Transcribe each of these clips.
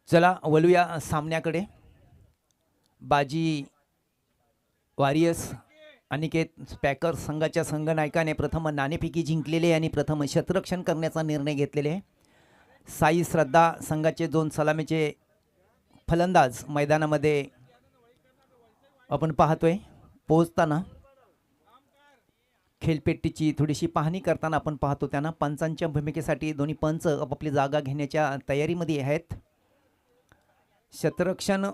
चला वळूया सामन्याकडे. बाजी वॉरियर्स अनिकेत स्पॅकर संघाच्या संघनायकाने प्रथम नाणेफेकी जिंकलेले आणि प्रथम शतरक्षण करण्याचा निर्णय घेतलेले आहे. साई श्रद्धा संघाचे 2 सलामीचे फलंदाज मैदानामध्ये आपण पाहतोय. पोहोचताना खेळपेट्टीची थोडीशी पाहणी करताना आपण पाहतो त्यांना पंचांच्या भूमिकेसाठी दोन्ही पंच आपापली जागा घेण्याच्या तयारीमध्ये आहेत. शतरक्षण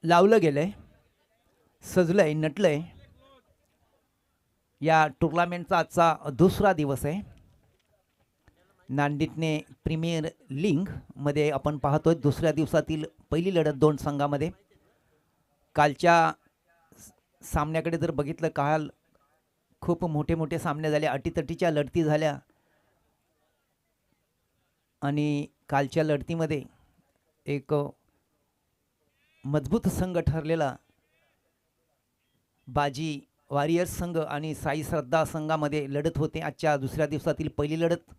लावलं गेलंय, सजलंय, नटलंय. या टुर्नामेंटचा आजचा दुसरा दिवस आहे. नांदिटणे प्रीमियर लीग मध्ये आपण पाहतोय दुसऱ्या दिवसातील पहिली लढत 2 संघामध्ये. कालच्या सामन्याकडे जर बघितलं, काल खूप मोठे सामने झाले, अटीतटीच्या लढती झाल्या आणि कालच्या लढतीमध्ये एक मजबूत संघ ठरलेला बाजी वॉरियर्स संघ आणि साई श्रद्धा संघामध्ये लढत होते. आजच्या दुसऱ्या दिवसातील पहिली लढत.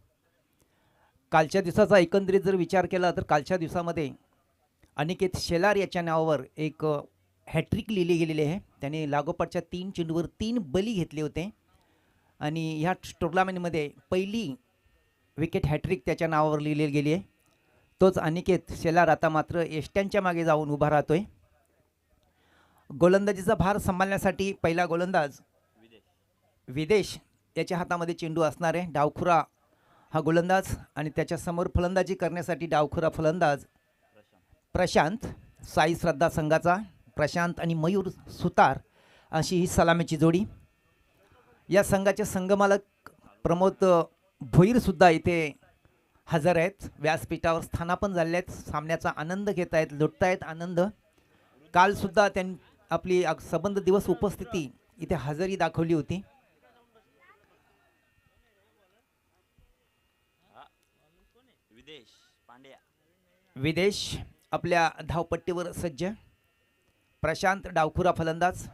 कालच्या दिवसाचा एकंदरीत जर विचार केला तर कालच्या दिवसामध्ये अनिकेत शेलार याच्या नावावर एक हॅट्रिक लिहिली गेलेली आहे. त्याने लागोपाठच्या 3 चेंडूवर 3 बली घेतले होते आणि ह्या टुर्नामेंटमध्ये पहिली विकेट हॅट्रिक त्याच्या नावावर लिहिली गेली आहे. तोच अनिकेत शेलार आता मात्र एष्ट्यांच्या मागे जाऊन उभा राहतोय. गोलंदाजीचा भार सांभाळण्यासाठी पहिला गोलंदाज विदेश याच्या हातामध्ये चेंडू असणार आहे. डावखुरा हा गोलंदाज आणि त्याच्या समोर फलंदाजी करण्यासाठी डावखुरा फलंदाज प्रशांत. साई श्रद्धा संघाचा प्रशांत आणि मयूर सुतार अशी ही सलामीची जोडी. या संघाचे संघमालक प्रमोद भोईर सुद्धा इथे हजर आहेत. व्यासपीठावर स्थानापन्न झाले आहेत. सामन्याचा आनंद घेत आहेत, लुटत आहेत आनंद. काल सुद्धा त्यांनी आपली संबंध दिवस उपस्थिती इथे हजेरी दाखवली होती. विदेश आपल्या धावपट्टीवर सज्ज. प्रशांत डावखुरा फलंदाज.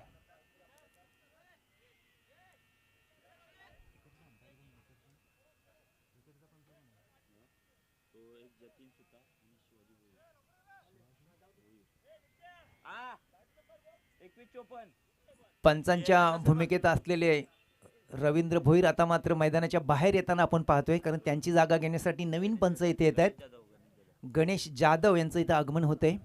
पंचांच्या भूमिकेत असलेले रवींद्र भोईर आता मात्र मैदानाच्या बाहेर येताना आपण पाहतोय, कारण त्यांची जागा घेण्यासाठी नवीन पंच इथे येत आहेत. गणेश जाधव यांचं इथं आगमन होते.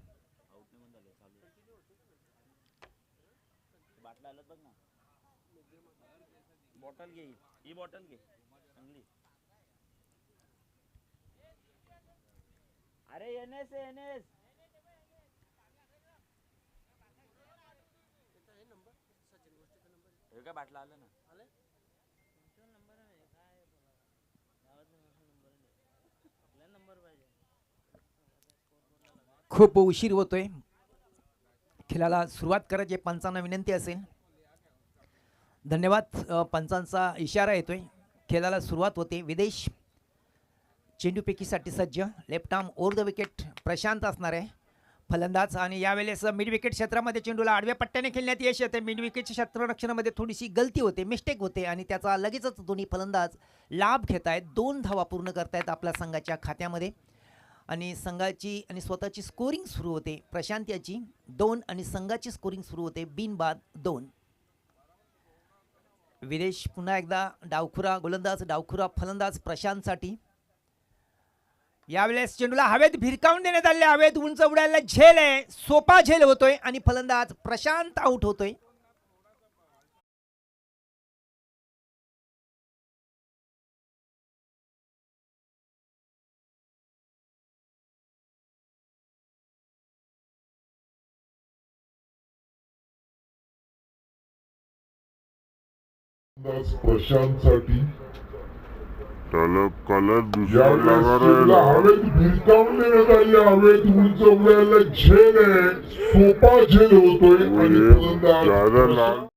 खूप उशीर होतोय, खेळाला सुरुवात करायची पंचांना विनंती असेल. धन्यवाद. पंचांचा इशारा येतोय, खेळाला सुरुवात होते. विदेश चेंडूपेकीसाठी सज्ज. Left arm over the wicket Prashant असणार आहे फलंदाज. आणि यावेळेस मिड विकेट क्षेत्रामध्ये चेंडूला आडव्या पट्ट्याने खेळण्यात यश येते. मिड विकेटच्या क्षेत्ररक्षणामध्ये थोडीशी गलती होते, मिस्टेक होते आणि त्याचा लगेचच दोन्ही फलंदाज लाभ घेत आहेत. 2 धावा पूर्ण करतायत आपल्या संघाच्या खात्यामध्ये आणि संघाची आणि स्वतःची स्कोरिंग सुरू होते. प्रशांत याची 2 आणि संघाची स्कोरिंग सुरू होते बिनबाद 2. विदेश पुन्हा एकदा डावखुरा गोलंदाज, डावखुरा फलंदाज प्रशांतसाठी. यावेळेस चेंडूला हवेत भिरकावून देण्यात आले. हवेत उंच उडायला झेल आहे, सोपा झेल होतोय आणि फलंदाज प्रशांत आउट होतोय. प्रशांतसाठी दुसऱ्याला हवेत भिरकावून देण्यात आली. हवेत उंच उडायला झेल आहे, सोपा झेल होतोय आणि फलंदाज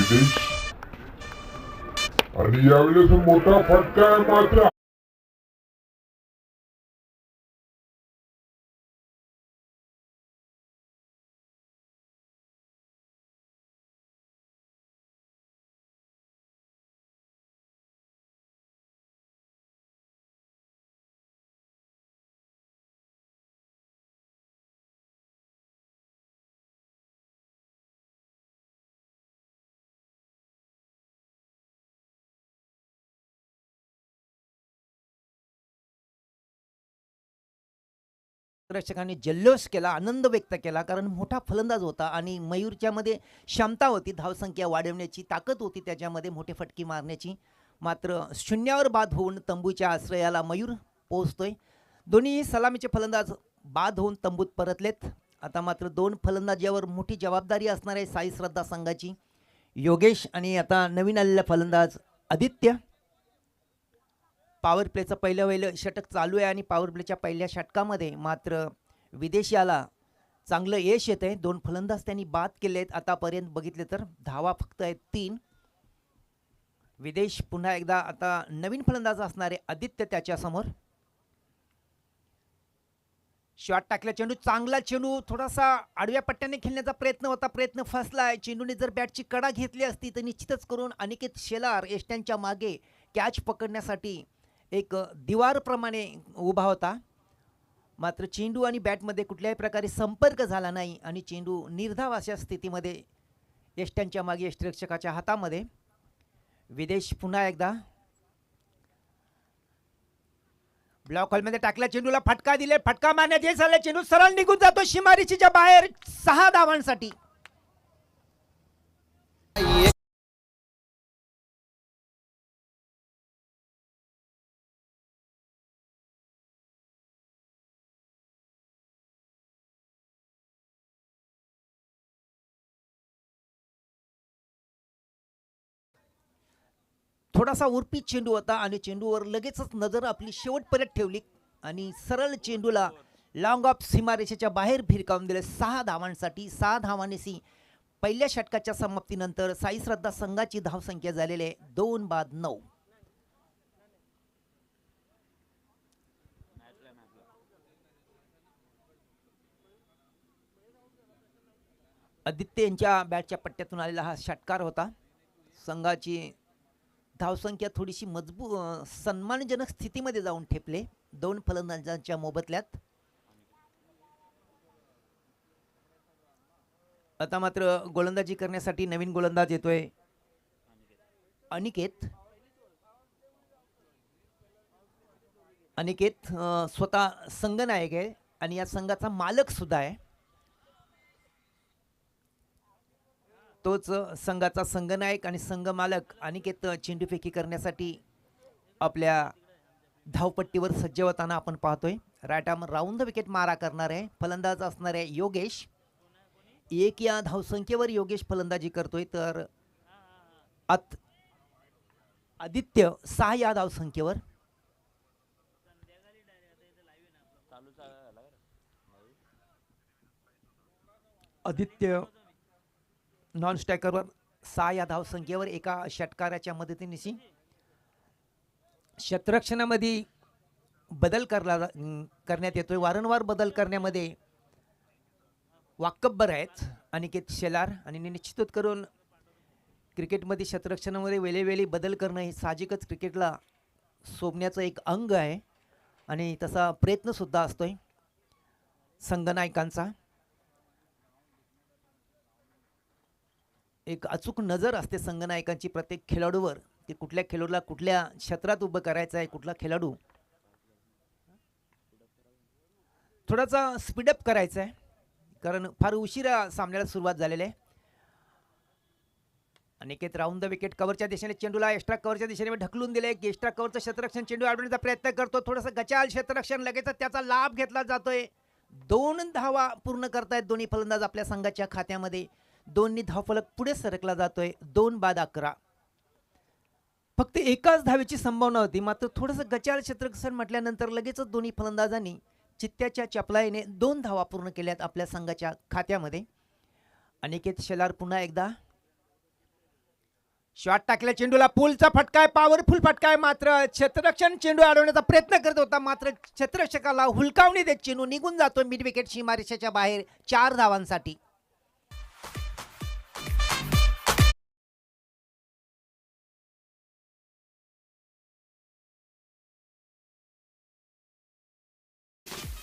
विदेश आणि यावेळेस मोठा फटका आहे मात्र प्रेक्षकांनी जल्लोष केला, आनंद व्यक्त केला, कारण मोठा फलंदाज होता आणि मयूरच्या मध्ये क्षमता होती, धावसंख्या वाढवण्याची ताकद होती, त्याच्यामध्ये मोठे फटके मारण्याची. मात्र शून्यावर बाद होऊन तंबूच्या आश्रयाला मयूर पोहोचतोय. दोन्ही सलामीचे फलंदाज बाद होऊन तंबूत परतलेत. आता मात्र दोन फलंदाजावर मोठी जबाबदारी असणार आहे साई श्रद्धा संघाची. योगेश आणि आता नवीन आलेला फलंदाज आदित्य. पॉवर प्लेचं पहिलं षटक चालू आहे आणि पॉवर प्लेच्या पहिल्या षटकामध्ये मात्र विदेशाला चांगलं यश येत आहे. दोन फलंदाज त्यांनी बाद केले आहेत आतापर्यंत बघितले तर. धावा फक्त आहेत 3. विदेश पुन्हा एकदा आता नवीन फलंदाज असणारे आदित्य त्याच्यासमोर. शॉट टाकला, चेंडू चांगला, चेंडू थोडासा आडव्या पट्ट्याने खेळण्याचा प्रयत्न होता, प्रयत्न फसलाय. चेंडूने जर बॅटची कडा घेतली असती तर निश्चितच करून अनिकेत शेलार यष्ट्यांच्या मागे कॅच पकडण्यासाठी एक दिवारप्रमाणे उभा होता. मात्र चेंडू आणि बॅटमध्ये कुठल्याही प्रकारे संपर्क झाला नाही आणि चेंडू निर्धाव अशा स्थितीमध्ये यष्ट्यांच्या मागे यष्टिरक्षकाच्या हातामध्ये. विदेश पुन्हा एकदा ब्लॉक हॉलमध्ये टाकला, चेंडूला फटका दिले, फटका मारण्यात यश आले, चेंडू सरळ निघून जातो सीमारेषेच्या बाहेर 6 धावांसाठी. थोडासा उर्पीत चेंडू होता आणि चेंडूवर लगेचच नजर आपली शेवटपर्यंत ठेवली आणि सरळ चेंडूला लॉंग ऑफ सीमारेषेच्या बाहेर भिरकावून दिले 6 धावांसाठी. 6 धावांनी पहिल्या षटकाच्या समाप्तीनंतर साई श्रद्धा संघाची धावसंख्या झालेली आहे 2 बाद 9. आदित्य यांच्या बॅटच्या पट्ट्यातून आलेला हा षटकार होता. संघाची धावसंख्या थोडीशी सन्मानजनक स्थितीमध्ये जाऊन ठेपले दोन फलंदाजांच्या मोबदल्यात. आता मात्र गोलंदाजी करण्यासाठी नवीन गोलंदाज येतोय अनिकेत. अनिकेत स्वतः संघनायक आहे आणि या संघाचा मालक सुद्धा आहे. तोच संघाचा संघनायक आणि संघ मालक अनिकेत चेंडूफेकी करण्यासाठी आपल्या धावपट्टीवर सज्ज होताना आपण पाहतोय. Right arm round the wicket मारा करणार आहे. फलंदाज असणार आहे योगेश. 1 या धावसंख्येवर योगेश फलंदाजी करतोय तर आदित्य 6 या धावसंख्येवर. आदित्य नॉन स्ट्रायकरवर 6 या धावसंख्येवर एका षटकाराच्या मदतीने क्षेत्ररक्षणामध्ये बदल करण्यात येतोय. वारंवार बदल करण्यामध्ये वाकब्बर आहेत अनिकेत शेलार आणि निश्चित करून क्रिकेटमध्ये क्षेत्ररक्षणामध्ये वेळोवेळी बदल करणं हे साहजिकच क्रिकेटला शोभण्याचं एक अंग आहे आणि तसा प्रयत्न सुद्धा असतोय संघनायकांचा. एक अचूक नजर असते संघनायकांची प्रत्येक खेळाडूवर की कुठल्या खेळाडूला कुठल्या क्षेत्रात उभं करायचं आहे. कुठला खेळाडू थोडासा स्पीडअप करायचा आहे कारण फार उशिरा सामन्याला सुरुवात झालेली आहे. अनिकेत राऊंड द विकेट कव्हरच्या दिशेने चेंडूला एक्स्ट्रा कव्हरच्या दिशेने ढकलून दिले. एक्स्ट्रा कव्हरचं क्षेत्ररक्षण चेंडू अडवण्याचा प्रयत्न करतो. थोडंसं गचाल क्षेत्ररक्षण लगेच त्याचा लाभ घेतला जातोय. 2 धावा पूर्ण करतायत दोन्ही फलंदाज आपल्या संघाच्या खात्यामध्ये. 2 धावफलक पुढे सरकला जातोय 2 बाद 11. फक्त एकाच धावेची संभावना होती मात्र थोडंसं गचाल क्षेत्ररक्षण म्हटल्यानंतर लगेचच दोन्ही फलंदाजांनी चित्त्याच्या चपलाईने 2 धावा पूर्ण केल्यात आपल्या संघाच्या खात्यामध्ये. अनिकेत शेलार पुन्हा एकदा शॉट टाकल्या चेंडूला पुलचा फटका आहे, पॉवरफुल फटका आहे, मात्र क्षेत्ररक्षण चेंडू अडवण्याचा प्रयत्न करत होता, मात्र क्षेत्ररक्षकाला हुलकावणी देत चेंडू निघून जातो मिड विकेट सीमारेषेच्या बाहेर 4 धावांसाठी.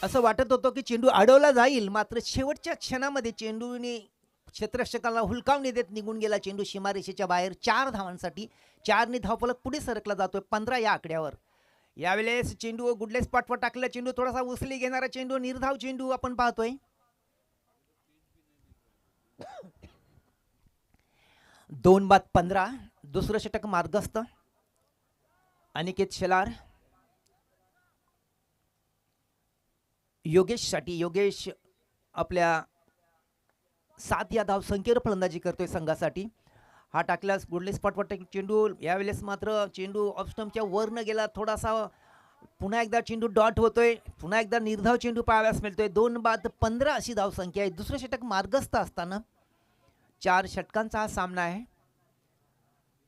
असं वाटत होतं की चेंडू अडवला जाईल, मात्र शेवटच्या क्षणामध्ये चेंडूने क्षेत्ररक्षकाला हुलकावणी देत निघून गेला चेंडू सीमारेषेच्या बाहेर 4 धावांसाठी. 4 ने धावफलक पुढे सरकला जातोय 15 या आकड्यावर. यावेळेस चेंडू गुडले स्पॉटवर टाकलेला चेंडू, थोडासा उचली घेणारा चेंडू, निर्धाव चेंडू आपण पाहतोय. 2 बाद 15. दुसरं षटक मार्गस्थ. अनिकेत शेलार योगेशसाठी. योगेश आपल्या 7 या धावसंख्येवर फलंदाजी करतोय संघासाठी. हा टाकल्यास गुडले स्पॉटवर चेंडू, यावेळेस मात्र चेंडू ऑफ स्टंपच्या वर न गेला, थोडासा पुन्हा एकदा चेंडू डॉट होतोय, पुन्हा एकदा निर्धाव चेंडू पाहाव्यास मिळतोय. 2 बाद 15 अशी धावसंख्या आहे. दुसरं षटक मार्गस्थ असताना 4 षटकांचा हा सामना आहे.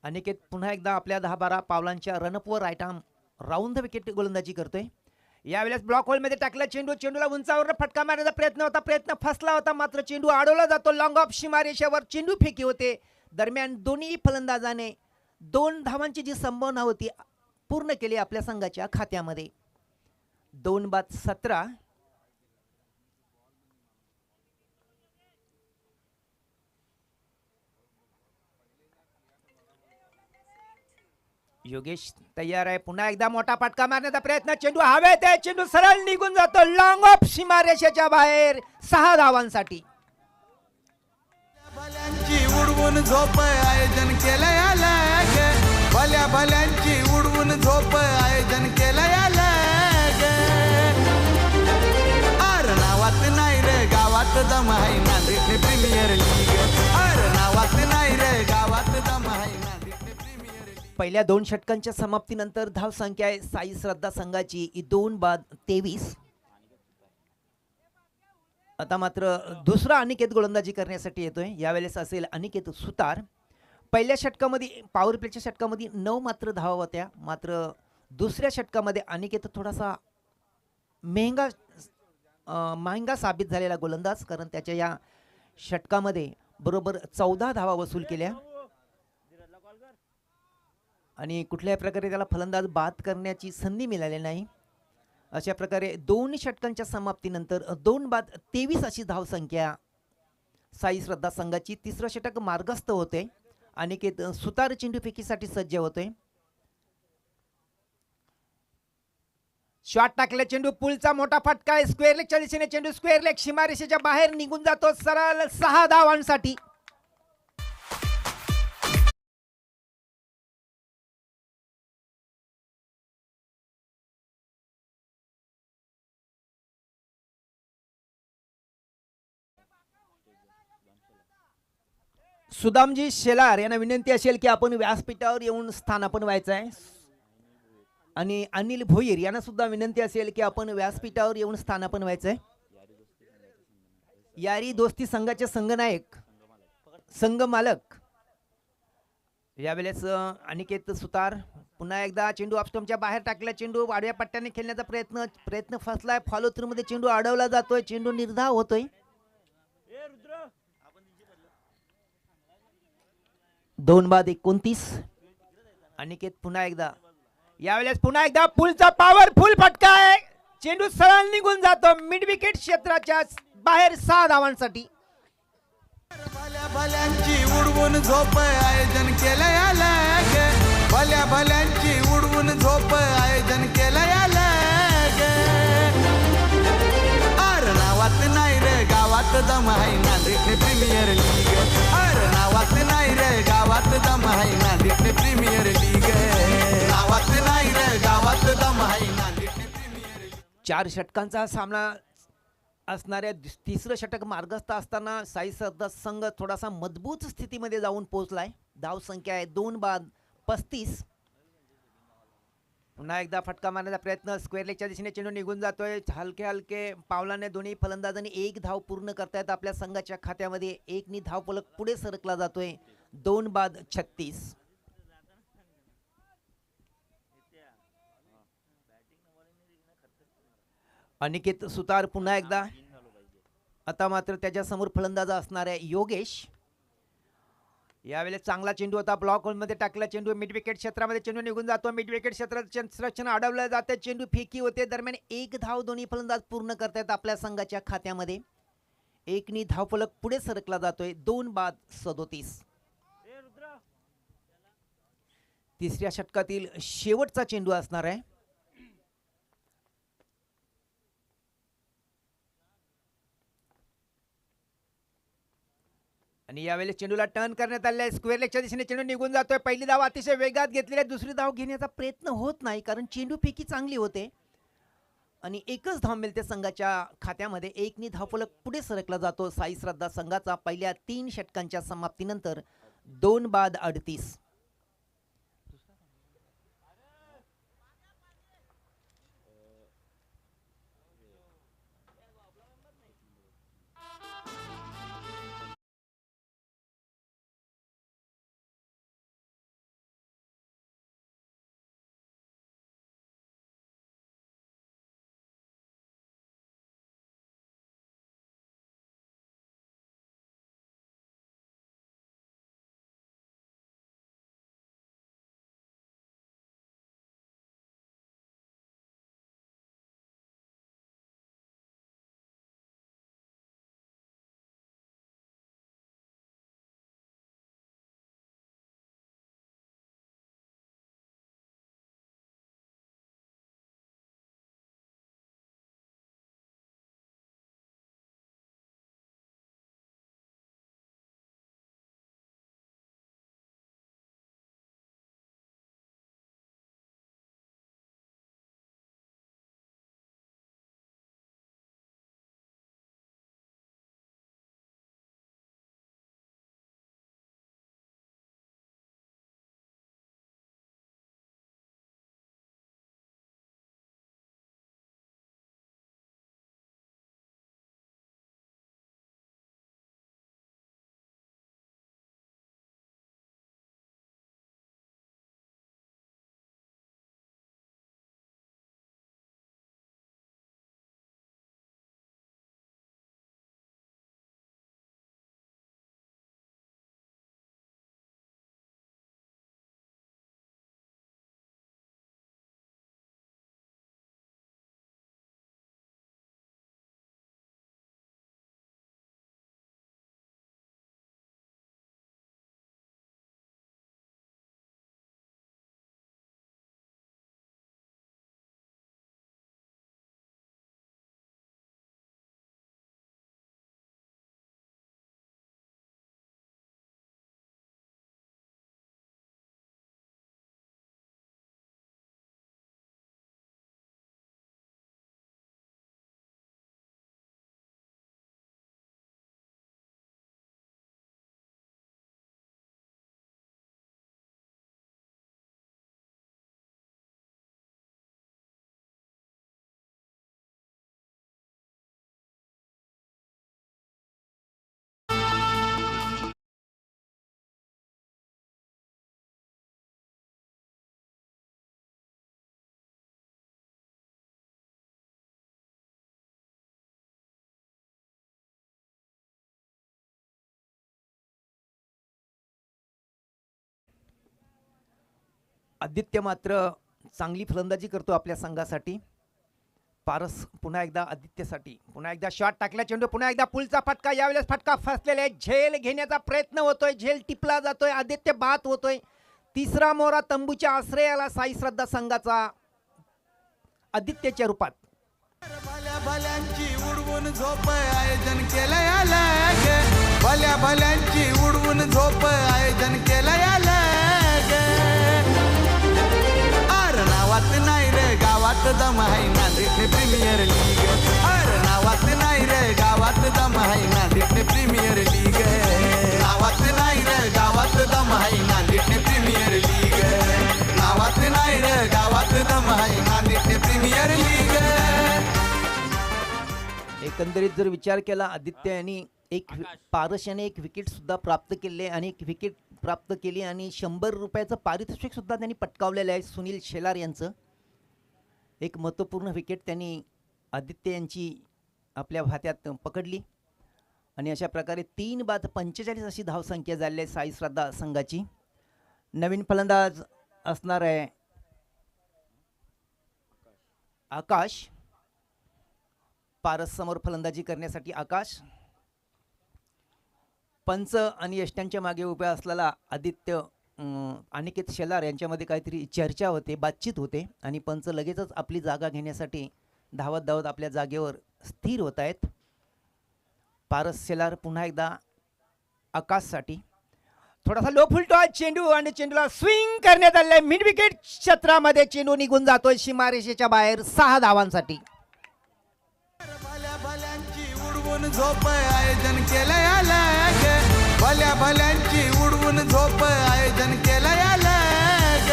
अनिकेत पुन्हा एकदा आपल्या 10-12 पावलांच्या रनअपवर right arm round the wicket गोलंदाजी करतोय. यावेळेस ब्लॉक होलमध्ये टाकला चेंडू, चेंडूला उंचावर फटका मारण्याचा प्रयत्न होता, प्रयत्न फसला होता, मात्र चेंडू अडवला जातो. लॉंग ऑफ सीमारेषेवर चेंडू फेकी होते. दरम्यान दोन्ही फलंदाजाने 2 धावांची जी संभावना होती पूर्ण केली आपल्या संघाच्या खात्यामध्ये. 2 बाद 17. योगेश तयार आहे, पुन्हा एकदा मोठा फटका मारण्याचा प्रयत्न, चेंडू हवेत आहे, चेंडू सरळ निघून जातो लॉंग ऑफ सीमारेषेच्या बाहेर 6 धावांसाठी. भल्यांची उडवून झोप आयोजन केलंय अलग, भल्या भल्यांची उडवून झोप आयोजन केलंय अलग. अर नावात नाही रे गावात दम आहे नांदेड प्रीमियर लीग, अर नावात नाही रे गावात दम आहे नांदेड प्रीमियर लीग. पहिल्या 2 षटकांच्या समाप्तीनंतर धावसंख्या आहे साई श्रद्धा संघाची 2 बाद 23. आता मात्र दुसरा अनिकेत गोलंदाजी करण्यासाठी येतोय. यावेळेस असेल अनिकेत सुतार. पहिल्या षटकामध्ये पॉवर प्लेच्या षटकामध्ये 9 मात्र धावा होत्या, मात्र दुसऱ्या षटकामध्ये अनिकेत थोडासा महंगा साबित झालेला गोलंदाज, कारण त्याच्या या षटकामध्ये बरोबर 14 धावा वसूल केल्या आणि कुठल्याही प्रकारे त्याला फलंदाज बाद करण्याची संधी मिळाली नाही. अशा प्रकारे 2 षटकांच्या समाप्तीनंतर 2 बाद 23 अशी धावसंख्या साई श्रद्धा संघाची. तिसरं षटक मार्गस्थ होते. अनिकेत सुतार चेंडू फेकीसाठी सज्ज होतोय. शॉट टाकले चेंडू, पुलचा मोठा फटका आहे, स्क्वेअर लेगच्या दिशेने चेंडू स्क्वेअर लेग सीमारेषेच्या बाहेर निघून जातो सरळ 6 धावांसाठी. सुदामजी शेलार यांना विनंती असेल की आपण व्यासपीठावर येऊन स्थानापन्न व्हायचं आहे, आणि अनिल भोईर यांना सुद्धा विनंती असेल की आपण व्यासपीठावर येऊन स्थानापन्न व्हायचं आहे. यारी दोस्ती संघाचे संघनायक, संघ मालक यावेळेस अनिकेत सुतार. पुन्हा एकदा चेंडू ऑफस्टंपच्या बाहेर टाकला, चेंडू वाडव्या पट्ट्याने खेळण्याचा प्रयत्न फसलाय, फॉलो थ्रू मध्ये चेंडू अडवला जातोय, चेंडू निर्धाव होतोय. 2 बाद 29. अनिकेत पुन्हा एकदा, यावेळेस पुन्हा एकदा पुलचा पॉवरफुल फटका आहे, चेंडू सरळ निघून जातो मिड विकेट क्षेत्राच्या बाहेर 6 धावांसाठी. भल्या भल्यांची उडवून झोप आयोजन केलंय अलग, भल्या भल्यांची उडवून झोप आयोजन केलंय अलग. अर नावात नाही रे गावात दम आहे नांदेड प्रीमियर लीग, अर नावात नाही रे गावात दम आहे नांदेड प्रीमियर लीग, नावात नाही रे गावात दम आहे नांदेड प्रीमियर लीग. 4 षटकांचा सामना असणाऱ्या तिसरं षटक मार्गस्थ असताना साई श्रद्धा संघ थोडासा मजबूत स्थितीमध्ये जाऊन पोहोचलाय. धावसंख्या आहे 2 बाद 35. पुन्हा एकदा फटका मारण्याचा प्रयत्न, स्क्वेअर लेगच्या दिशेने चेंडू निघून जातोय, हलके हलके पावलाने दोन्ही फलंदाजांनी 1 धाव पूर्ण करतायत आपल्या संघाच्या खात्यामध्ये. 1 नी धाव फलक पुढे सरकला जातोय. 2 बाद 36. अनिकेत सुतार पुन्हा एकदा. आता मात्र त्याच्या समोर फलंदाज असणार आहे योगेश. यावेळेस चांगला चेंडू होता, ब्लॉक होलमध्ये टाकला चेंडू, मिड विकेट क्षेत्रामध्ये चेंडू निघून जातो. मिड विकेट क्षेत्रात रक्षण अडवलं जाते, चेंडू फेकी होते. दरम्यान एक धाव दोन्ही फलंदाज पूर्ण करतायत आपल्या संघाच्या खात्यामध्ये. एकनी धावफलक पुढे सरकला जातोय. 2 बाद 37. तिसऱ्या षटकातील शेवटचा चेंडू असणार आहे. आणि यावेळेस चेंडूला टर्न करण्यात आले आहे. स्क्वेअर लेगच्या दिशेने चेंडू निघून जातोय. पहिली धाव अतिशय वेगात घेतलेली आहे. दुसरी धाव घेण्याचा प्रयत्न होत नाही कारण चेंडू फेकी चांगली होते आणि एकच धाव मिळते संघाच्या खात्यामध्ये. एकनी धावफलक पुढे सरकला जातो साई श्रद्धा संघाचा पहिल्या 3 षटकांच्या समाप्तीनंतर. 2 बाद 38. आदित्य मात्र चांगली फलंदाजी करतो आपल्या संघासाठी. पारस पुन्हा एकदा आदित्यसाठी. पुन्हा एकदा शॉट टाकला चेंडू, पुन्हा एकदा पुलचा फटका. यावेळेस फटका फसलेला आहे. झेल घेण्याचा प्रयत्न होतोय, झेल टिपला जातोय. आदित्य बाद होतोय. तिसरा मोहरा तंबूच्या आश्रयाला साई श्रद्धा संघाचा आदित्यच्या रूपात. भल्या भल्यांची उडवून झोप आयोजन केलंय आलं ग. भल्या भल्यांची उडवून झोप आयोजन केलंय आलं ग. अरे नावात नाही रे गावात दम आहे नांदेड प्रीमियर लीग. अरे नावात नाही रे गावात दम आहे नांदेड प्रीमियर लीग. नावात नाही रे गावात दम आहे नांदेड प्रीमियर लीग. नावात नाही रे गावात दम आहे नांदेड प्रीमियर लीग. एकंदरीत जर विचार केला आदित्य यांनी पारस याने एक विकेट सुद्धा प्राप्त केले आणि एक विकेट प्राप्त केली आणि 100 रुपयाचं पारितोषिक सुद्धा त्यांनी पटकावलेलं आहे. सुनील शेलार यांचं एक महत्त्वपूर्ण विकेट त्यांनी आदित्य यांची आपल्या भात्यात पकडली आणि अशा प्रकारे 3 बाद 45 अशी धावसंख्या झाली आहे साई श्रद्धा संघाची. नवीन फलंदाज असणार आहे आकाश. पारस समोर फलंदाजी करण्यासाठी आकाश. पंच आणि यष्ट्यांच्या मागे उभ्या असलेला आदित्य अनिकेत शेलार यांच्यामध्ये काहीतरी चर्चा होते, बातचीत होते आणि पंच लगेचच आपली जागा घेण्यासाठी धावत धावत आपल्या जागेवर स्थिर होत आहेत. पारस शेलार पुन्हा एकदा आकाशसाठी. थोडासा लो फुलटॉस चेंडू आणि चेंडूला स्विंग करण्यात आले. मिड विकेट क्षेत्रामध्ये चेंडू निघून जातोय सीमारेषेच्या बाहेर 6 धावांसाठी. भल्या भल्यांची उडवून झोप आयोजन केलंय आलं ग. भल्या भल्यांची उडवून झोप आयोजन केलंय आलं ग.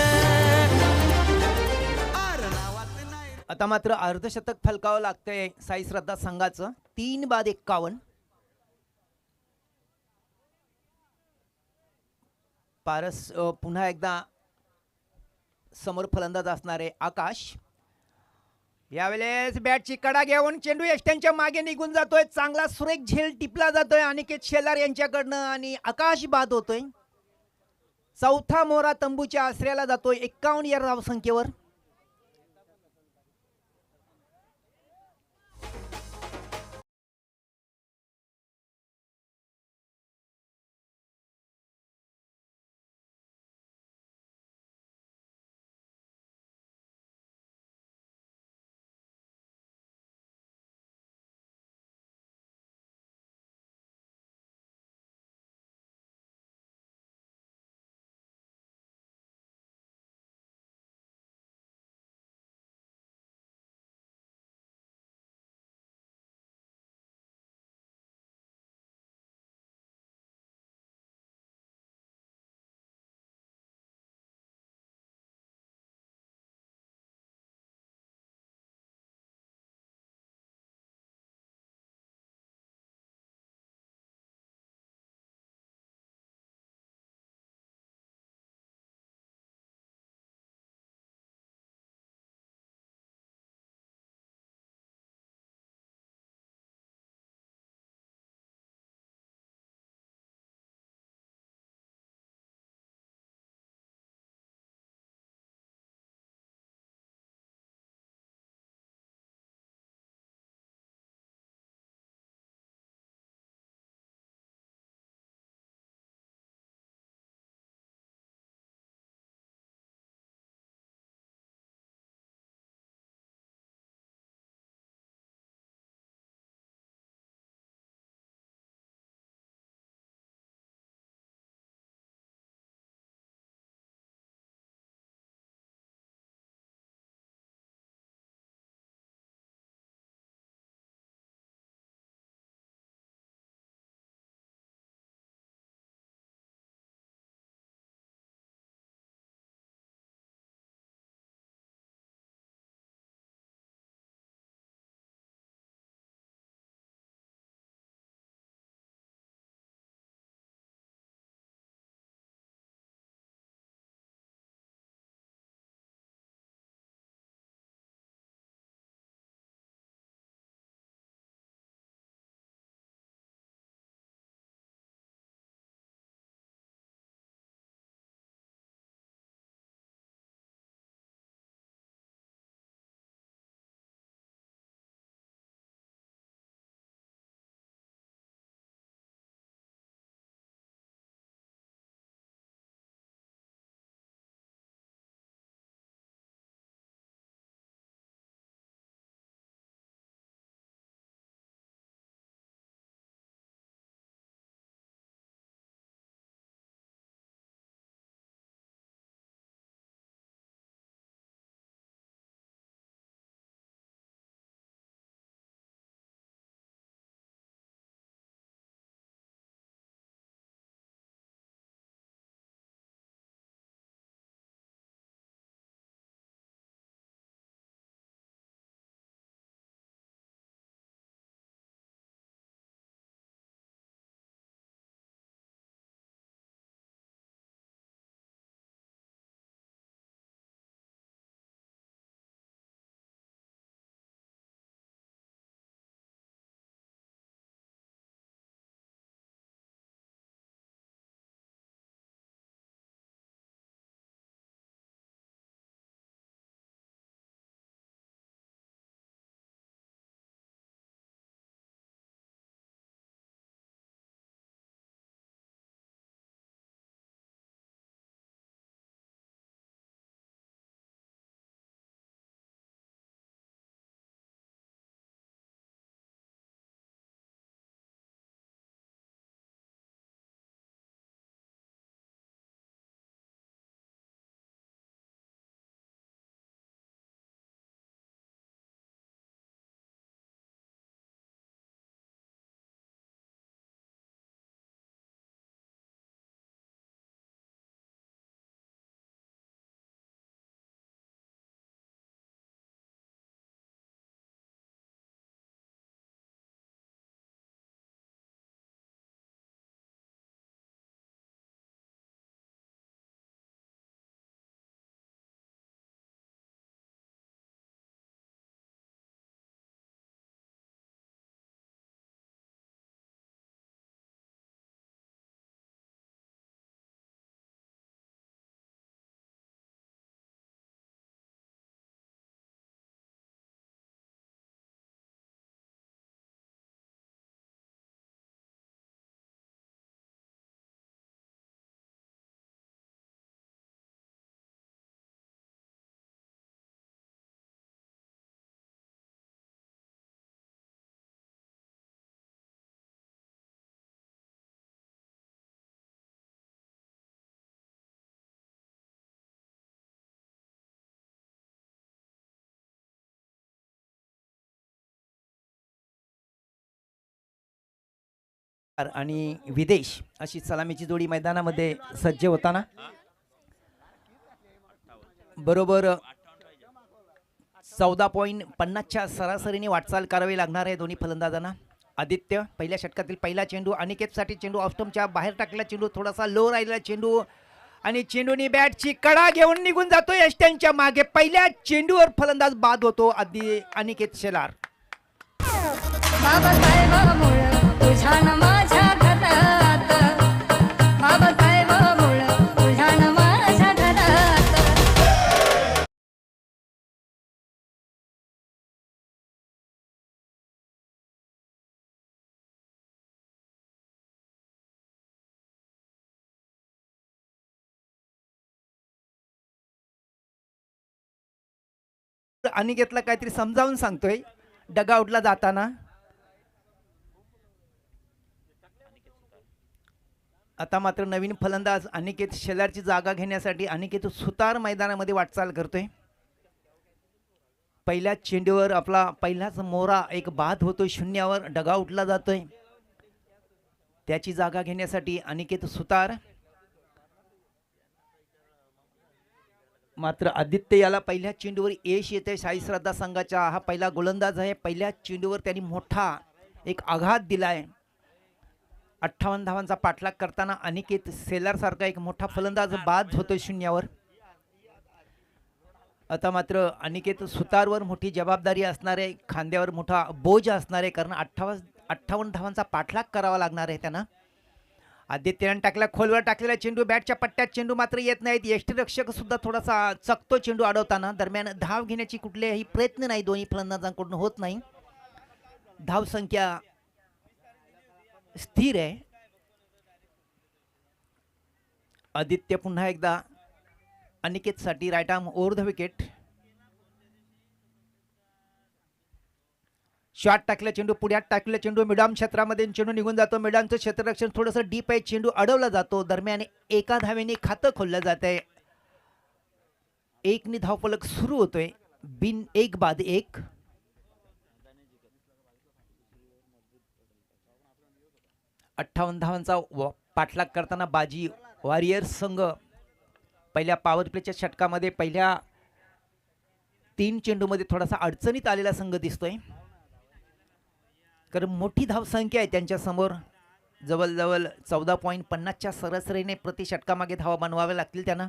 अरे नावात नाही रे. आता मात्र अर्धशतक फलकावं लागतंय साई श्रद्धा संघाचं. 3 बाद 51. पारस पुन्हा एकदा समोर फलंदाज असणारे आकाश. यावेळेस बॅटची कडा घेऊन चेंडू यष्ट्यांच्या मागे निघून जातोय. चांगला सुरेख झेल टिपला जातोय अनिकेत शेलार यांच्याकडनं आणि आकाश बाद होतोय. चौथा मोरा तंबूच्या आश्रयाला जातोय 51 या धावसंख्येवर. आणि विदेश अशी सलामीची जोडी मैदानामध्ये सज्ज होताना बरोबर 14.50च्या सरासरीने वाटचाल करावी लागणार आहे दोन्ही फलंदाजांना. आदित्य पहिल्या षटकातील पहिला चेंडू अनिकेतसाठी चेंडू ऑफस्टंपच्या बाहेर टाकलेला चेंडू थोडासा लो राहिलेला चेंडू आणि चेंडूनी बॅटची कडा घेऊन निघून जातोय यष्ट्यांच्या मागे. पहिल्या चेंडूवर फलंदाज बाद होतो अनिकेत शेलार. बाबा साहेब मुळ तुझ्या न माझ्या घरात, बाबा साहेब मुळ तुझ्या न माझ्या घरात. अनिकेतला काहीतरी समजावून सांगतोय डगआउटला जाताना. आता मात्र नवीन फलंदाज अनिकेत शेलारची जागा घेण्यासाठी अनिकेत सुतार मैदानामध्ये वाटचाल करतोय. पहिल्या चेंडूवर आपला पहिलाच मोरा एक बाद होतोय, शून्यावर डगआउटला जातोय. त्याची जागा घेण्यासाठी अनिकेत सुतार. मात्र आदित्य याला पहिल्या चेंडूवर यश येते. साई श्रद्धा संघाचा हा पहिला गोलंदाज आहे. पहिल्या चेंडूवर त्यांनी मोठा एक आघात दिलाय. 58 धावांचा पाठलाग करताना अनिकेत शेलार सारखा एक मोठा फलंदाज बाद होतोय शून्यावर. आता मात्र अनिकेत सुतारवर मोठी जबाबदारी असणार आहे, खांद्यावर मोठा बोज असणार आहे, कारण 58 धावांचा पाठलाग करावा लागणार आहे त्यांना. आदित्यने टाकला खोलवर टाकलेला चेंडू बॅटच्या पट्ट्यात चेंडू मात्र येत नाहीत. यष्टिरक्षक सुद्धा थोडासा चकतो चेंडू अडवताना. दरम्यान धाव घेण्याची कुठलेही प्रयत्न नाही दोन्ही फलंदाजांकडून होत नाही. धाव संख्या स्थिर आहे. आदित्य पुन्हा एकदा अनिकेतसाठी right arm over the wicket. Shot टाकला चेंडू पुढ्यात टाकलेला चेंडू मिडॉम क्षेत्रामध्ये चेंडू निघून जातो. मिडॉमचं क्षेत्ररक्षण थोडंसं डीप आहे, चेंडू अडवला जातो. दरम्यान एका धावेने खातं खोललं जात आहे. एकनी धावफलक सुरू होतोय. बिन एक बाद एक. अठ्ठावन्न धावांचा पाठलाग करताना बाजी वॉरियर्स संघ पहिल्या पॉवर प्लेच्या षटकामध्ये पहिल्या 3 चेंडूमध्ये थोडासा अडचणीत आलेला संघ दिसतोय, कारण मोठी धावसंख्या आहे त्यांच्या समोर. जवळजवळ 14.50च्या सरासरीने प्रति षटकामागे धावा बनवाव्या लागतील त्यांना.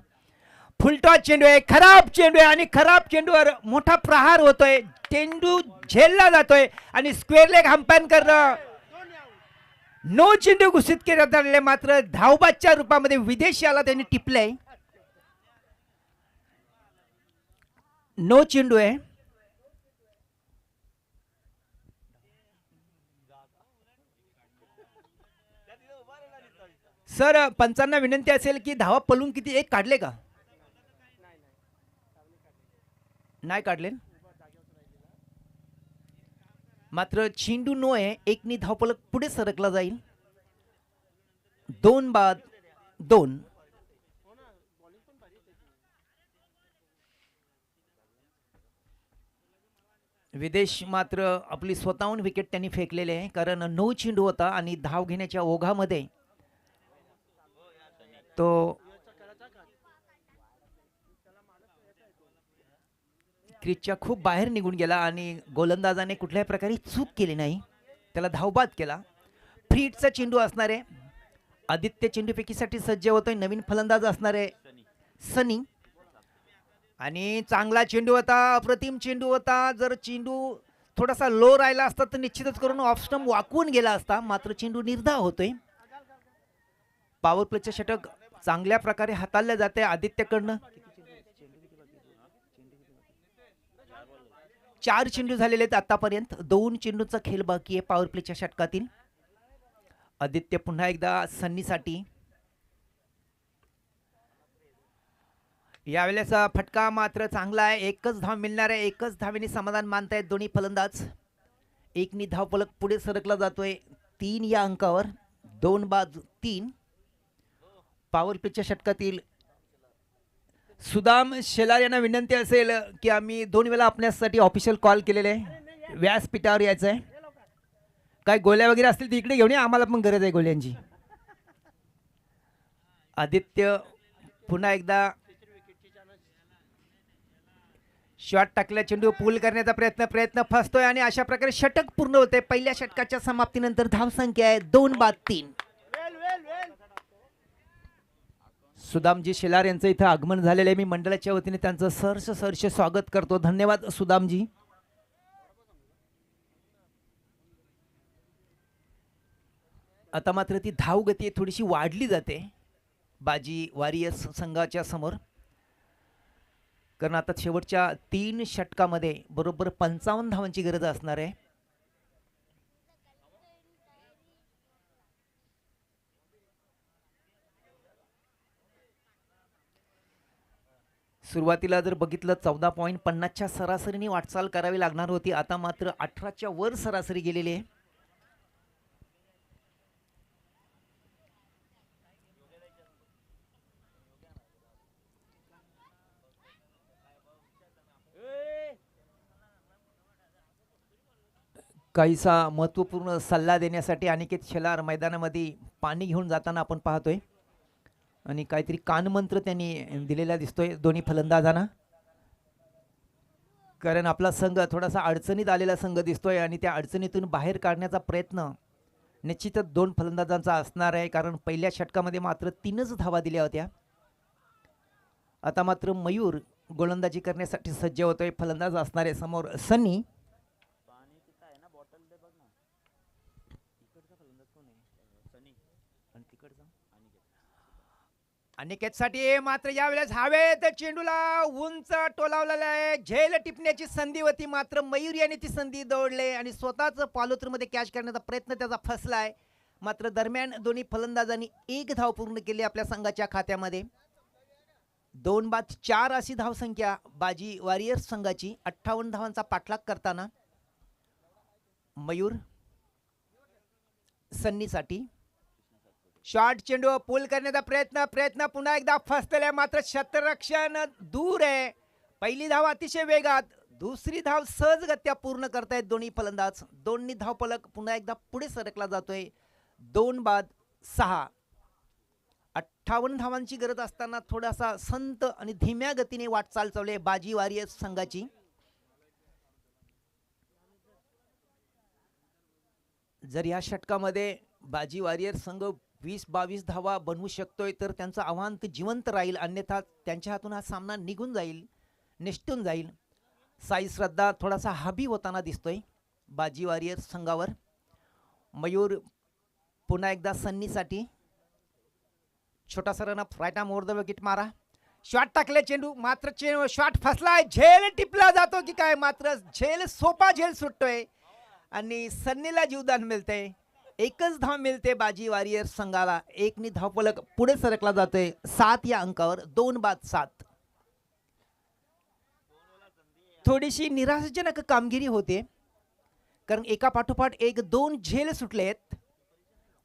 फुलटॉस चेंडू आहे, खराब चेंडू आहे आणि खराब चेंडूवर मोठा प्रहार होतोय. चेंडू झेलला जातोय आणि स्क्वेअर लेग अंपायर नो चेंडू घोषित करण्यात आलेले. मात्र धावबादच्या रूपामध्ये विदेशाला त्यांनी टिपलंय. नो चेंडू आहे. सर पंचांना विनंती असेल की धावा पलून किती एक काढले का? नाही काढले. मात्र चेंडू नो आहे. एकनी धावपलक पुढे सरकला जाईल. 2 बाद 2. विदेश मात्र आपली स्वतःहून विकेट त्यांनी फेकलेले आहे, कारण नो चेंडू होता आणि धाव घेण्याच्या ओघामध्ये तो क्रीजच्या खूप बाहेर निघून गेला आणि गोलंदाजाने कुठल्याही प्रकारे चूक केली नाही, त्याला धावबाद केला. फ्री हिटचा चेंडू असणार आहे. आदित्य चेंडूफेकीसाठी सज्ज होतोय. नवीन फलंदाज असणार आहे सनी. आणि चांगला चेंडू होता, अप्रतिम चेंडू होता. जर चेंडू थोडासा लो राहिला असता तर निश्चितच करून ऑफ स्टंप वाकवून गेला असता. मात्र चेंडू निर्धाव होतोय. पॉवर प्लेचे षटक चांगल्या प्रकारे हाताळले जाते आदित्यकडनं. 4 चेंडू झालेले आहेत आतापर्यंत. 2 चेंडूचा खेळ बाकी आहे पॉवर प्लेच्या षटकातील. आदित्य पुन्हा एकदा सन्नीसाठी. यावेळेचा फटका मात्र चांगला आहे. एकच धाव मिळणार आहे. एकच धावेने समाधान मानतायत दोन्ही फलंदाज. एकनी धावफलक पुढे सरकला जातोय 3 या अंकावर. 2 बाद 3. पॉवर प्लेच्या षटकातील सुदाम शेलार यांना विनंती असेल की आम्ही 2 वेळा आपल्यासाठी ऑफिशियल कॉल केलेले आहे, व्यासपीठावर यायचं आहे. काय गोळ्या वगैरे असतील तर इकडे घेऊन या, आम्हाला पण गरज आहे गोळ्यांची. आदित्य पुन्हा एकदा शॉट टाकल्या, चेंडू पूल करण्याचा प्रयत्न फसतोय आणि अशा प्रकारे षटक पूर्ण होते. पहिल्या षटकाच्या समाप्तीनंतर धावसंख्या आहे 2-3. सुदामजी शेलार यांचं इथं आगमन झालेलं आहे. मी मंडळाच्या वतीने त्यांचं सहर्ष स्वागत करतो. धन्यवाद सुदामजी. आता मात्र ती धाव गती थोडीशी वाढली जाते बाजी वॉरियर्स संघाच्या समोर, कारण आता शेवटच्या 3 षटकामध्ये बरोबर 55 धावांची गरज असणार आहे. सुरुवातीला जर बघितलं 14.50च्या सरासरीने वाटचाल करावी लागणार होती. आता मात्र 18च्या वर सरासरी गेलेली आहे. काहीसा महत्त्वपूर्ण सल्ला देण्यासाठी अनिकेत शेलार मैदानामध्ये पाणी घेऊन जाताना आपण पाहतोय आणि काहीतरी कानमंत्र त्यांनी दिलेला दिसतोय दोन्ही फलंदाजांना, कारण आपला संघ थोडासा अडचणीत आलेला संघ दिसतोय आणि त्या अडचणीतून बाहेर काढण्याचा प्रयत्न निश्चितच 2 फलंदाजांचा असणार आहे, कारण पहिल्या षटकामध्ये मात्र 3च धावा दिल्या होत्या. आता मात्र मयूर गोलंदाजी करण्यासाठी सज्ज होतोय. फलंदाज असणारे समोर सनी. अनिकेतसाठी मात्र यावेळेस हवेत चेंडूला उंच टोलावलेला आहे. झेल टिपण्याची संधी होती, मात्र मयूर यांनी ती संधी दौडले आणि स्वतःच पॉलोत्रमध्ये कॅच करण्याचा प्रयत्न त्याचा फसलाय. मात्र दरम्यान दोन्ही फलंदाजांनी 1 धाव पूर्ण केली आपल्या संघाच्या खात्यामध्ये. 2-4 अशी धावसंख्या बाजी वॉरियर्स संघाची. 58 धावांचा पाठलाग करताना मयूर सन्नीसाठी शॉट, चेंडू पूल करण्याचा प्रयत्न पुन्हा एकदा फसलेला, मात्र क्षेत्ररक्षण दूर आहे. पहिली धाव अतिशय वेगात, दुसरी धाव सहजगत्या पूर्ण करतायत दोन्ही फलंदाज. दोन्ही धावफलक पुन्हा एकदा पुढे सरकला जातोय. 2-6. 58 धावांची गरज असताना थोडासा संत आणि धीम्या गतीने वाटचाल चालू आहे बाजी वॉरियर्स संघाची. जर या षटकामध्ये बाजी वॉरियर्स संघ 20-22 धावा बनवू शकतोय तर त्यांचं आव्हान जिवंत राहील, अन्यथा त्यांच्या हातून हा सामना निघून जाईल, निष्ठून जाईल. साई श्रद्धा थोडासा हाबी होताना दिसतोय बाजी वॉरियर्स संघावर. मयूर पुन्हा एकदा सन्नीसाठी छोटासा run up, right arm over the wicket मारा. शॉट टाकले चेंडू, मात्र शॉट फसलाय. झेल टिपला जातो की काय, मात्र सोपा झेल सुटतोय आणि सन्नीला जीवदान मिळतंय. 1च धाव मिळते बाजी वॉरियर्स संघाला. 1 धावफलक पुढे सरकला जातोय 7 या अंकावर. 2-7. थोडीशी निराशाजनक कामगिरी होते, कारण एका पाठोपाठ 1-2 झेल सुटलेत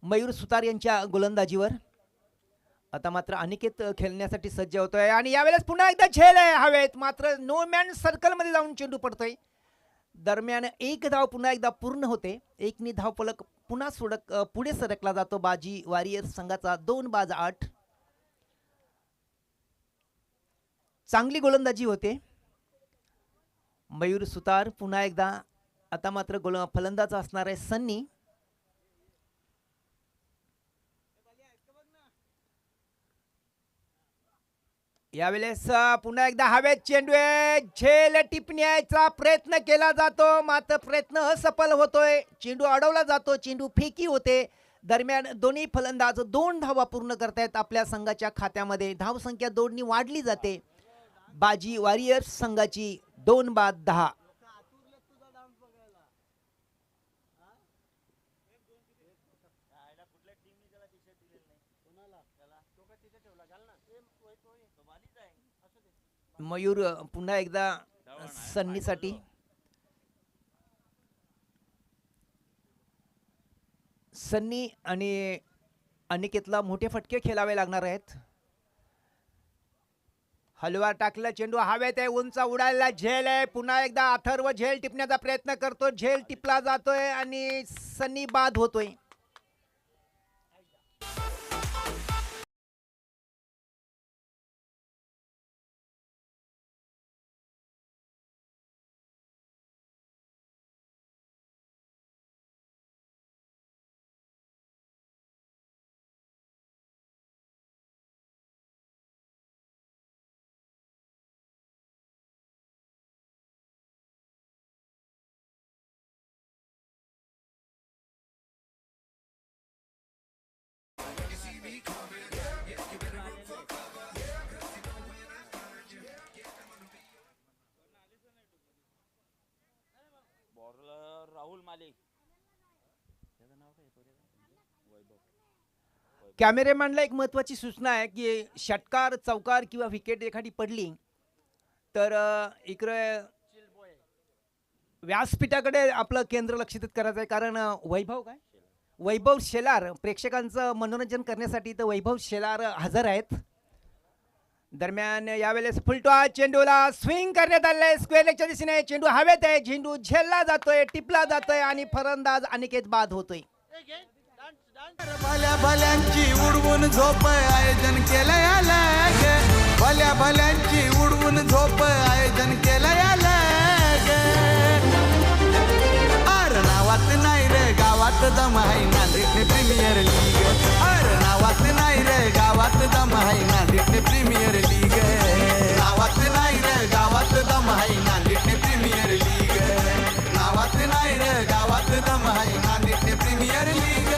मयूर सुतार यांच्या गोलंदाजीवर. आता मात्र अनिकेत खेळण्यासाठी सज्ज होतोय आणि यावेळेस पुन्हा एकदा झेल आहे हवेत, मात्र नो मॅन सर्कल मध्ये जाऊन चेंडू पडतोय. दरम्यान 1 धाव पुन्हा एकदा पूर्ण होते. 1 धावफलक पुन्हा पुढे सरकला जातो बाजी वॉरियर्स संघाचा. 2-8. चांगली गोलंदाजी होते मयूर सुतार. पुन्हा एकदा आता मात्र फलंदाज असणार आहे सन्नी. यावेळेस पुन्हा एकदा हवेत चेंडू आहे. झेल टिपण्याचा प्रयत्न केला जातो, मात्र प्रयत्न असफल होतोय. चेंडू अडवला जातो, चेंडू फेकी होते. दरम्यान दोन्ही फलंदाज 2 धावा पूर्ण करतायत आपल्या संघाच्या खात्यामध्ये. धावसंख्या 2 वाढली जाते बाजी वॉरियर्स संघाची. 2-10. मयूर पुन्हा एकदा सन्नीसाठी. सन्नी आणि अनिकेतला मोठे फटके खेळावे लागणार आहेत. हलवा टाकला, चेंडू हवेत आहे, उंच उडायला झेल आहे. पुन्हा एकदा अथर्व झेल टिपण्याचा प्रयत्न करतो, झेल टिपला जातोय आणि सनी बाद होतोय. बॉलर राहुल माले. कॅमेरेमॅनला एक महत्वाची सूचना आहे की षटकार, चौकार किंवा विकेट एखादी पडली तर इकडे व्यासपीठाकडे आपलं केंद्र लक्षित करायचं आहे. कारण वैभव शेलार प्रेक्षकांचं मनोरंजन करण्यासाठी तर वैभव शेलार हजर आहेत. दरम्यान यावेळेस फुलटॉस चेंडूला स्विंग करण्यात आले, स्क्वेअर लेगच्या दिशेने चेंडू हवेत आहे, चेंडू झेलला जातोय, टिपला जातोय आणि फलंदाज अनिकेत बाद होतोय. भल्या भल्यांची उडवून झोप आयोजन केलं यालं ग. भल्या भल्यांची उडवून झोप आयोजन केलं यालं ग. अर नावात नाही रे गावात दम आहे नांदेड प्रीमियर लीग. अर नावात नाही रे गावात दम आहे नांदेड प्रीमियर लीग. नावात नाही रे गावात दम आहे नांदेड प्रीमियर लीग. नावात नाही रे गावात दम आहे नांदेड प्रीमियर लीग.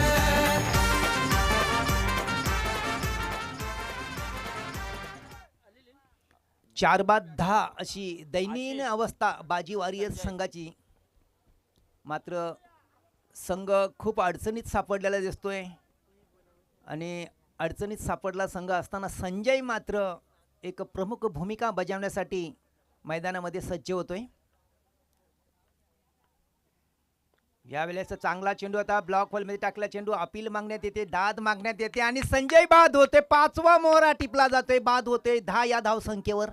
4-10 अशी दयनीय अवस्था बाजी वॉरियर्स संघाची. मात्र संघ खूप अडचणीत सापडलेला दिसतोय आणि अडचणीत सापडला संघ असताना संजय मात्र एक प्रमुख भूमिका बजावण्यासाठी मैदानामध्ये सज्ज होतोय. यावेळेस चांगला चेंडू आता ब्लॉक होलमध्ये टाकला, चेंडू अपील मागण्यात येते, दाद मागण्यात येते आणि संजय बाद होते. 5वा मोहरा टिपला जातोय, बाद होते 10 या धाव संख्येवर.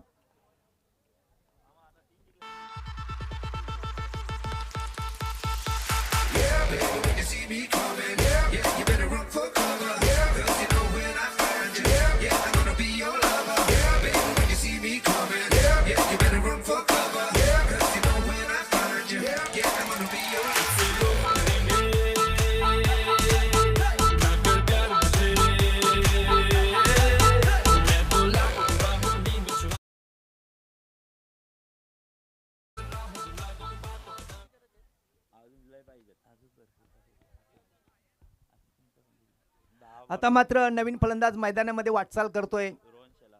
आता मात्र नवीन फलंदाज मैदानामध्ये वाटचाल करतोय.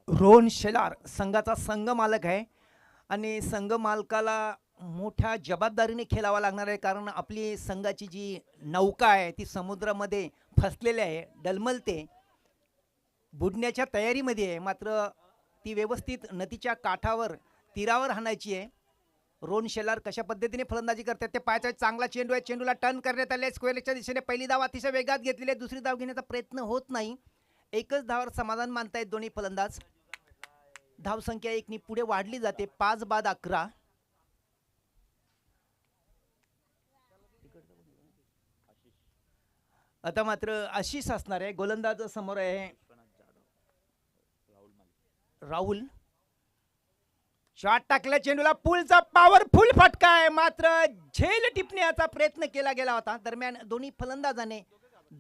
रोहन शेलार संघाचा संघ मालक आहे आणि संघ मालकाला मोठ्या जबाबदारीने खेळावा लागणार आहे. कारण आपली संघाची जी नौका आहे ती समुद्रामध्ये फसलेली आहे, डलमलते, बुडण्याच्या तयारीमध्ये आहे. मात्र ती व्यवस्थित नदीच्या काठावर तीरावर हाणायची आहे. रोहन शेलार कशा पद्धतीने फलंदाजी करतात ते पाहायचं. चांगला चेंडू आहे, चेंडूला टर्न करण्यात आले, स्क्वेअरच्या दिशेने पहिली धाव अतिशय वेगात घेतलेली आहे. दुसरी धाव घेण्याचा प्रयत्न होत नाही, एकच धावावर समाधान मानतायत दोन्ही फलंदाज. धावसंख्या 1 पुढे वाढली जाते, 5 बाद 11. आता मात्र आशिष असणार आहे, गोलंदाज समोर आहे राहुल. शॉट टाकला, चेंडूला पुलचा पॉवरफुल फटका आहे, मात्र झेल टिपण्याचा प्रयत्न केला गेला होता. दरम्यान दोन्ही फलंदाजाने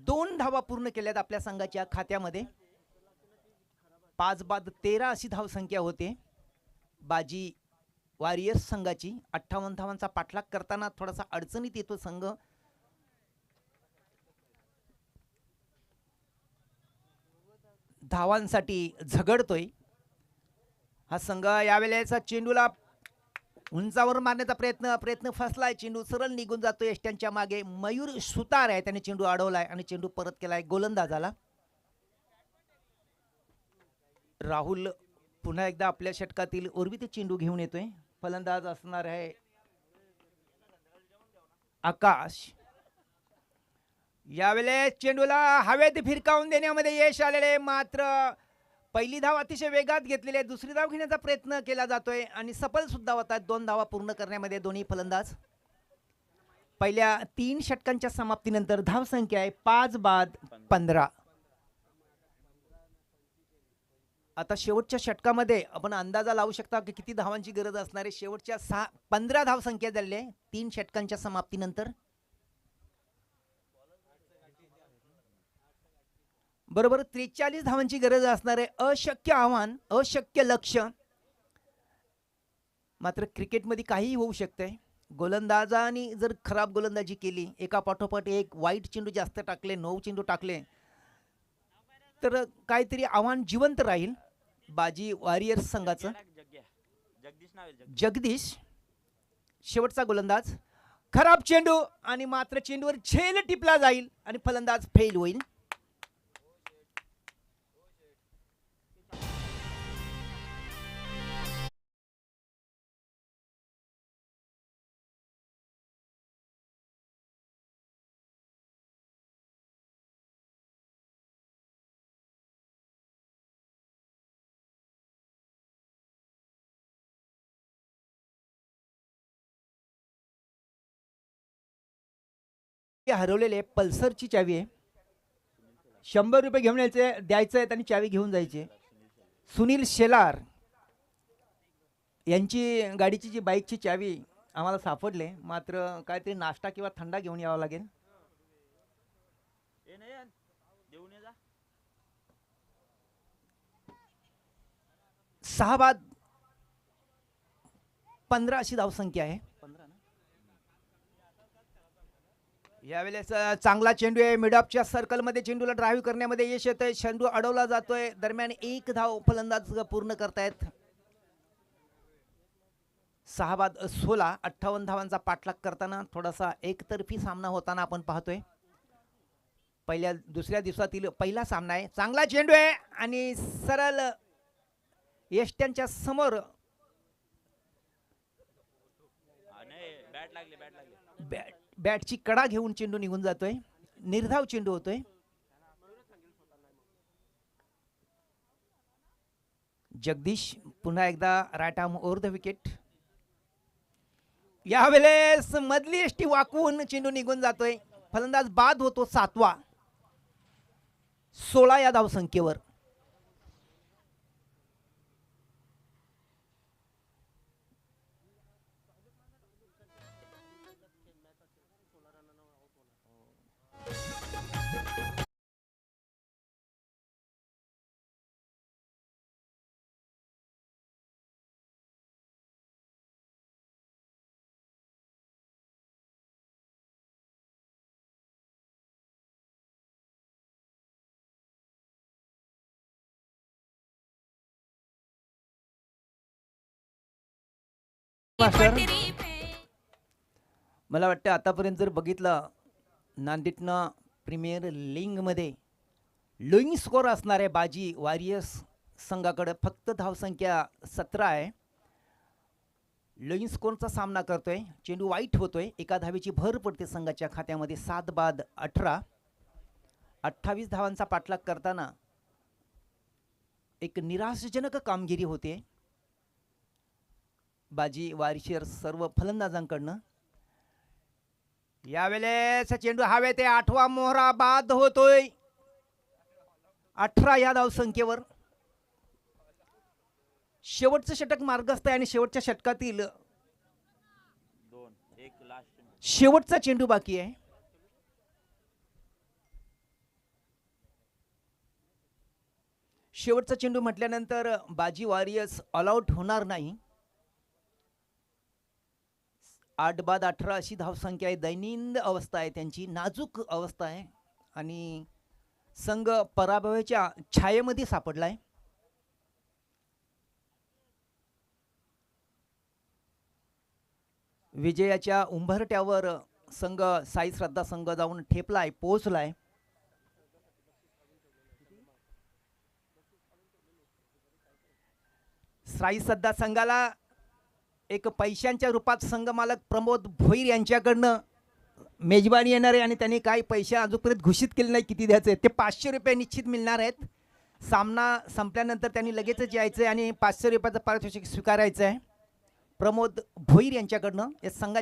2 धावा पूर्ण केल्यात आपल्या संघाच्या खात्यामध्ये. 5 बाद 13 अशी धावसंख्या होते बाजी वॉरियर्स संघाची. 58 धावांचा पाठलाग करताना थोडासा अडचणीत येतो संघ. धावांसाठी झगडतोय हा संघ. यावेळेचा चेंडूला उंचावर मारण्याचा प्रयत्न फसलाय, चेंडू सरळ निघून जातो यष्ट्यांच्या मागे. मयूर सुतार आहे, त्याने चेंडू अडवलाय आणि चेंडू परत केलाय गोलंदाजाला. राहुल पुन्हा एकदा आपल्या षटकातील उर्वित चेंडू घेऊन येतोय. फलंदाज असणार आहे आकाश. यावेळेस चेंडूला हवेत फिरकावून देण्यामध्ये यश आलेले, मात्र पहिली धाव अतिशय वेगात घेतलेली आहे, दुसरी धाव घेण्याचा प्रयत्न केला जातोय आणि सफल सुद्धा होतात 2 धावा पूर्ण करण्यामध्ये दोन्ही फलंदाज. पहिल्या 3 षटकांच्या समाप्तीनंतर धाव संख्या आहे 5 बाद 15. आता शेवटच्या षटकामध्ये आपण अंदाजा लावू शकता की किती धावांची गरज असणार आहे. शेवटच्या 15 धाव संख्या झाली आहे 3 षटकांच्या समाप्तीनंतर. बरोबर 43 धावांची गरज असणार आहे. अशक्य आव्हान, अशक्य लक्ष्य. मात्र क्रिकेटमध्ये काहीही होऊ शकतंय. गोलंदाजांनी जर खराब गोलंदाजी केली, एका पाठोपाठ एक वाईट चेंडू जास्त टाकले, 9 चेंडू टाकले, तर काहीतरी आव्हान जिवंत राहील. बाजी वॉरियर्स संघाचं. जगदीश शेवटचा गोलंदाज. खराब चेंडू आणि मात्र चेंडूवर झेल टिपला जाईल आणि फलंदाज फेल होईल. हरवलेले पल्सरची चावी आहे. 100 रुपये घेऊन यायचे, द्यायचे आहेत आणि चावी घेऊन जायची. सुनील शेलार यांची गाडीची जी बाईकची चावी आम्हाला सापडले, मात्र काहीतरी नाश्ता किंवा थंडा घेऊन यावा लागेल. 6 बाद 15 अशी धावसंख्या आहे. यावेळेस चांगला चेंडू आहे. मिडऑफच्या सर्कलमध्ये चेंडूला ड्राईव्ह करण्यामध्ये यश येतंय. चेंडू अडवला जातोय. दरम्यान 1 धाव फलंदाज पूर्ण करतायत. 6 बाद 16 58 धावांचा पाठलाग करताना थोडासा एकतर्फी सामना होताना आपण पाहतोय. दुसऱ्या दिवसातील पहिला सामना आहे. चांगला चेंडू आहे आणि सरळ यष्ट्यांच्या समोर बॅटची कडा घेऊन चेंडू निघून जातोय. निर्धाव चेंडू होतोय. जगदीश पुन्हा एकदा right arm over the wicket. यावेळेस मधली यष्टी वाकवून चेंडू निघून जातोय. फलंदाज बाद होतो 7वा. 16 या धावसंख्येवर. मला वाटतं आतापर्यंत जर बघितलं नांदेडनं प्रीमियर लीगमध्ये लोईंग स्कोर असणार आहे बाजी वॉरियर्स संघाकडे. फक्त धावसंख्या 17 आहे. लोईंग स्कोरचा सामना करतोय. चेंडू वाईट होतोय. एका धावेची भर पडते संघाच्या खात्यामध्ये. 7 बाद 18 28 धावांचा पाठलाग करताना एक निराशाजनक कामगिरी होते बाजी वॉरियर्स सर्व फलंदाजांकडनं. यावेळेस चेंडू हवे ते 8वा मोहरा बाद होतोय 18 या धावसंख्येवर. शेवटचं षटक मार्गस्थ आहे आणि शेवटच्या षटकातील शेवटचा चेंडू बाकी आहे. शेवटचा चेंडू म्हटल्यानंतर बाजी वॉरियर्स ऑल आउट होणार नाही. 8 बाद 18 अशी धावसंख्या आहे. दैनंदिन अवस्था आहे त्यांची, नाजूक अवस्था आहे आणि संघ पराभवाच्या छायेमध्ये सापडलाय. विजयाच्या उंबरठ्यावर संघ साई श्रद्धा संघ जाऊन ठेपलाय, पोहोचलाय. साई श्रद्धा संघाला एक पैशांच्या रूपात संघ मालक प्रमोद भोईर यांच्याकडनं मेजबानी येणार आहे आणि त्यांनी काही पैसे अजूनपर्यंत घोषित केले नाही किती द्यायचे. ते 500 रुपये निश्चित मिळणार आहेत. सामना संपल्यानंतर त्यांनी लगेचच यायचं आहे आणि 500 रुपयाचं पारितोषिक स्वीकारायचं आहे. प्रमोद भोईर यांच्याकडनं या संघाच्या